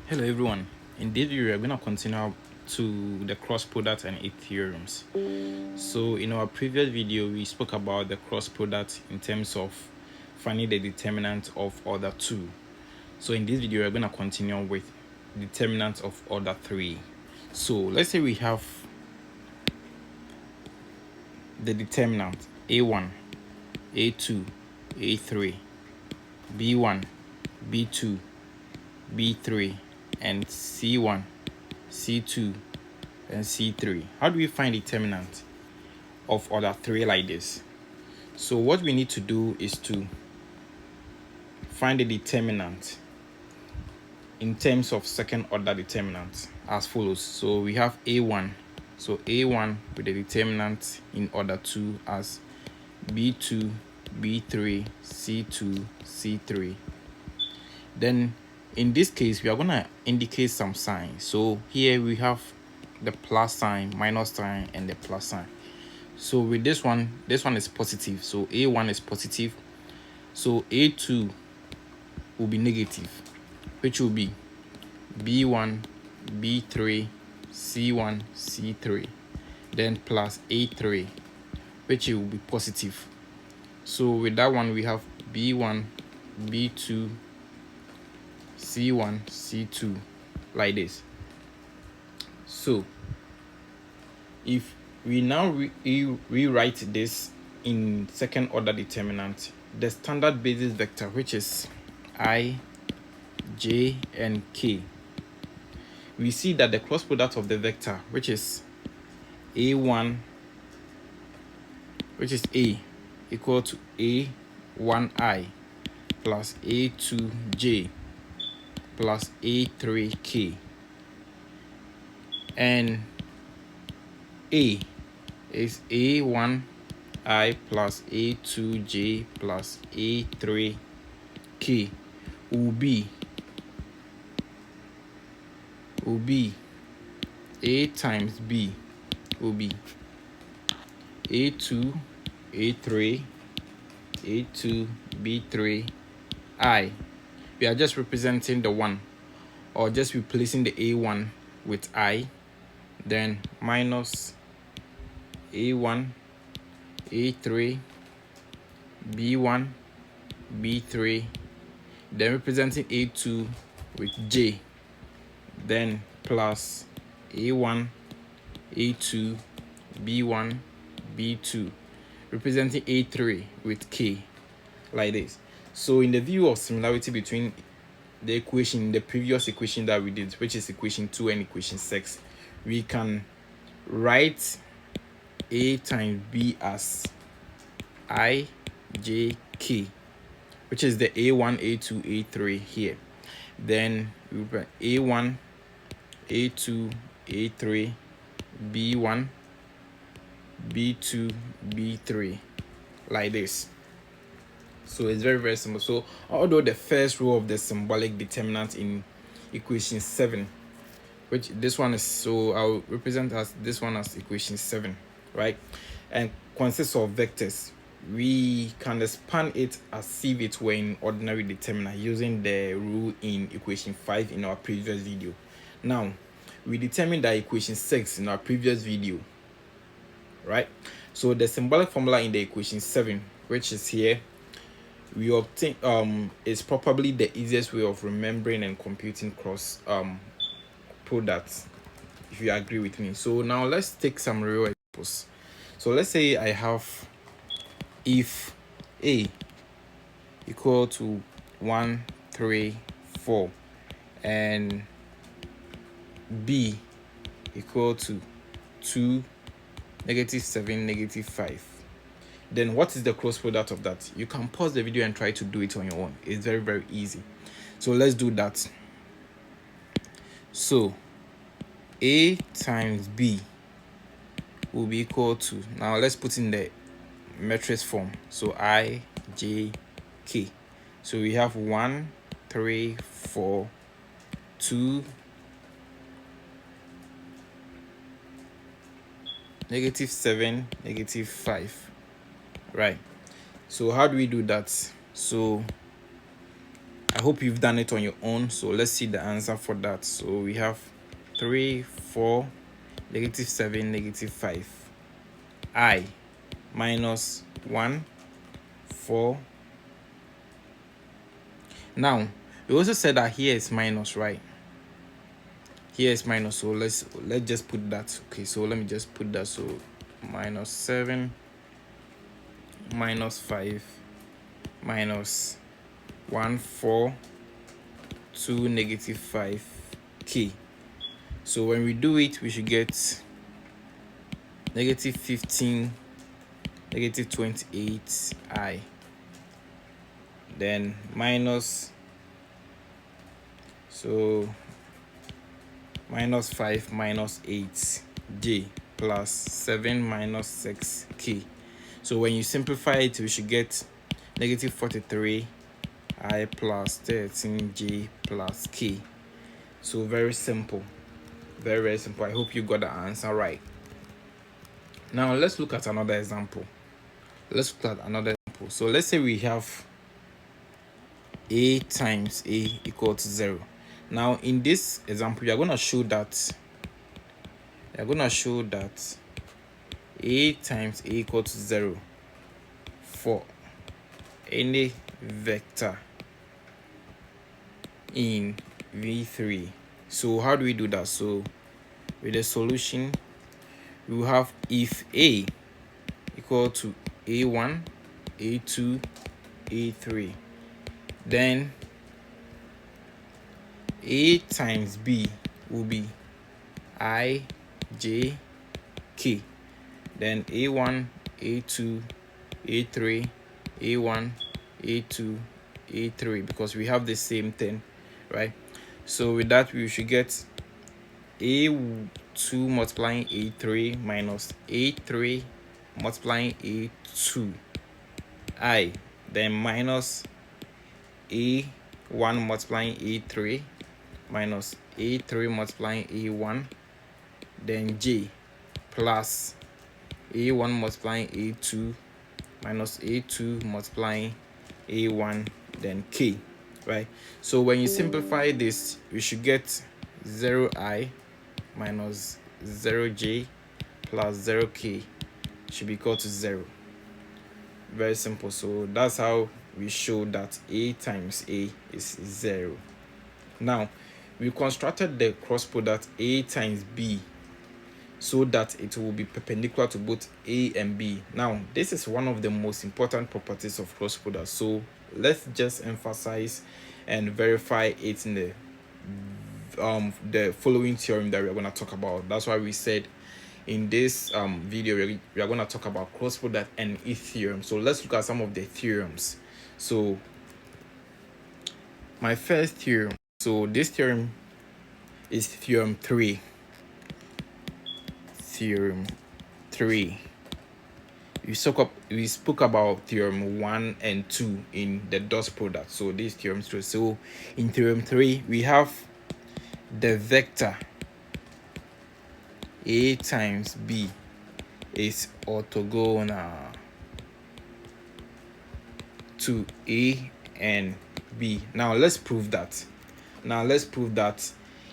Hello everyone. In this video, we're going to continue to the cross product and its theorems. So in our previous video, we spoke about the cross product in terms of finding the determinant of order 2. So in this video, we're going to continue with determinant of order 3. So let's say we have the determinant A1, A2, A3, B1, B2, B3, and C1, C2, and C3. How do we find determinant of order 3 like this? So what we need to do is to find the determinant in terms of second order determinant as follows. So we have A1. So A1 with the determinant in order 2 as B2, B3, C2, C3. Then in this case, we are going to indicate some signs. So here we have the plus sign, minus sign, and the plus sign. So with this one is positive. So A1 is positive. So A2 will be negative, which will be B1, B3, C1, C3. Then plus A3, which will be positive. So with that one, we have B1, B2, C1, C2, like this. So if we now rewrite this in second order determinant, the standard basis vector, which is I, J, and K, we see that the cross product of the vector, which is A1, which is A, equal to A1I plus A2J plus A3K, and A is A1I plus A2J plus A3K will be A times B will be A2, A3, A2, B3, I. We are just representing the 1, or just replacing the A1 with I, then minus A1, A3, B1, B3, then representing A2 with J, then plus A1, A2, B1, B2, representing A3 with K, like this. So in the view of similarity between the equation, the previous equation that we did, which is equation 2 and equation 6, we can write A times B as I, J, K, which is the A1, A2, A3 here. Then we put A1, A2, A3, B1, B2, B3, like this. So it's very, very simple. So although the first row of the symbolic determinant in equation 7, which this one is, so I'll represent as this one as equation 7, right, and consists of vectors, we can expand it as if it were in ordinary determinant using the rule in equation 5 in our previous video. Now we determined that equation 6 in our previous video, right? So the symbolic formula in the equation 7, which is here, we obtain is probably the easiest way of remembering and computing cross products, if you agree with me. So now let's take some real examples. So let's say I have if A equal to 1, 3, 4 and B equal to 2, -7, -5, then what is the cross product of that? You can pause the video and try to do it on your own. It's very, very easy. So let's do that. So A times B will be equal to, now let's put in the matrix form. So I, J, K. So we have 1, 3, 4, 2, -7, -5. Right. So how do we do that? So I hope you've done it on your own. So let's see the answer for that. So we have 3, 4, -7, -5. I minus 1, 4. Now, we also said that here is minus, right? Here is minus, so let's just put that. Okay, so let me just put that. So -7 -5 minus 1, 4, 2, -5 k. So when we do it, we should get -15, -28 I, then minus, so -5 -8 j plus 7 -6 k. So when you simplify it, we should get -43 I plus 13 j plus k. So very simple, very simple. I hope you got the answer right. Now let's look at another example. So let's say we have a times a equal to 0. Now in this example, we are going to show that a times a equal to 0 for any vector in V3. So how do we do that? So with the solution, we will have if a equal to a1, a2, a3, then a times b will be I, j, k. Then a1, a2, a3, a1, a2, a3, because we have the same thing, right? So with that, we should get a2 multiplying a3 minus a3 multiplying a2 I, then minus a1 multiplying a3 minus a3 multiplying a1, then j plus a1 multiplying a2 minus a2 multiplying a1, then k, right? So when you simplify this, we should get 0i minus 0j plus 0k should be equal to 0. Very simple. So that's how we show that a times a is 0. Now we constructed the cross product a times b so that it will be perpendicular to both a and b. Now this is one of the most important properties of cross product, so let's just emphasize and verify it in the following theorem that we are going to talk about. That's why we said in this video we are going to talk about cross product and its theorem. So let's look at some of the theorems. So my first theorem, so this theorem is theorem 3. We spoke about theorem 1 and 2 in the dot product. So this theorem 3. So in theorem 3, we have the vector a times b is orthogonal to a and b. Now let's prove that.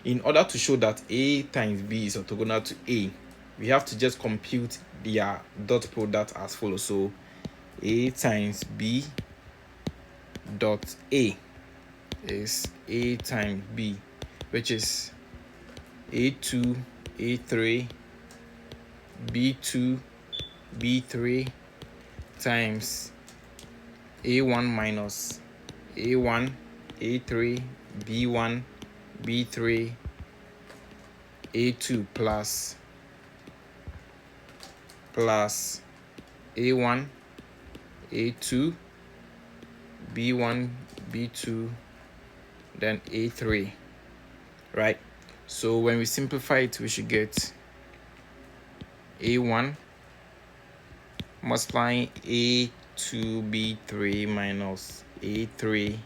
In order to show that a times b is orthogonal to a, we have to just compute their dot product as follows. So a times b dot a is a times b, which is a2, a3, b2, b3 times a1 minus a1, a3, b1, b3, a2 plus a1, a2, b1, b2, then a3, right? So when we simplify it, we should get a1 multiplying a2 b3 minus a3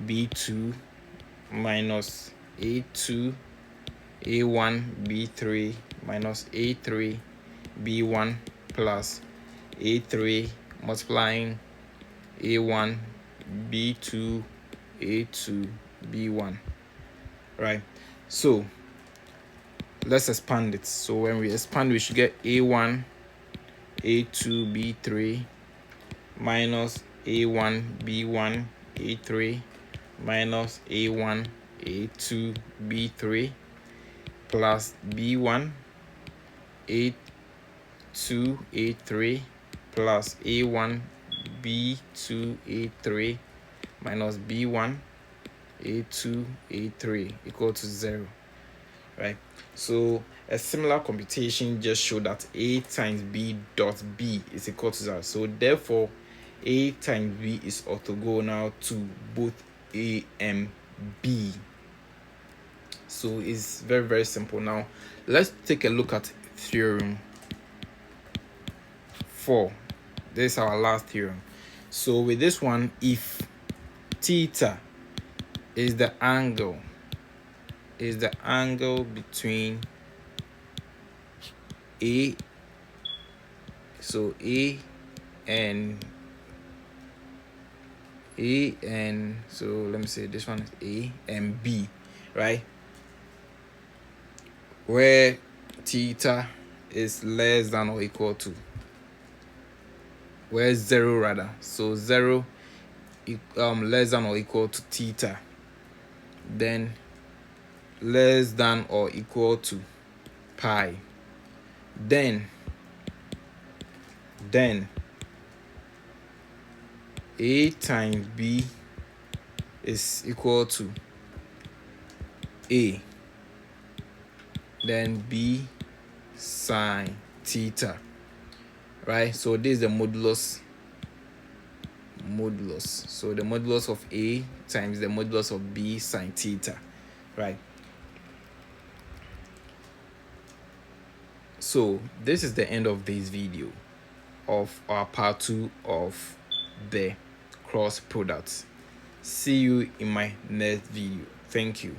b2 minus a2 a1 b3 minus a3 b1 plus a3 multiplying a1 b2 a2 b1, right? So let's expand it. So when we expand, we should get a1 a2 b3 minus a1 b1 a3 minus a1 a2 b3 plus b1 a2 a3 plus a1 b2 a3 minus b1 a2 a3 equal to 0, right? So a similar computation just showed that a times b dot b is equal to 0. So therefore a times b is orthogonal to both a and b. So it's very, very simple. Now let's take a look at theorem 4. This is our last theorem. So with this one, if theta is the angle between a, so a and so let me say this one is a and b, right, where theta is less than or equal to, where 0 rather, so 0 less than or equal to theta, then less than or equal to pi, then a times b is equal to a, then b sine theta, right? So this is the modulus. So the modulus of a times the modulus of b sine theta, right? So this is the end of this video of our part 2 of the cross products. See you in my next video. Thank you.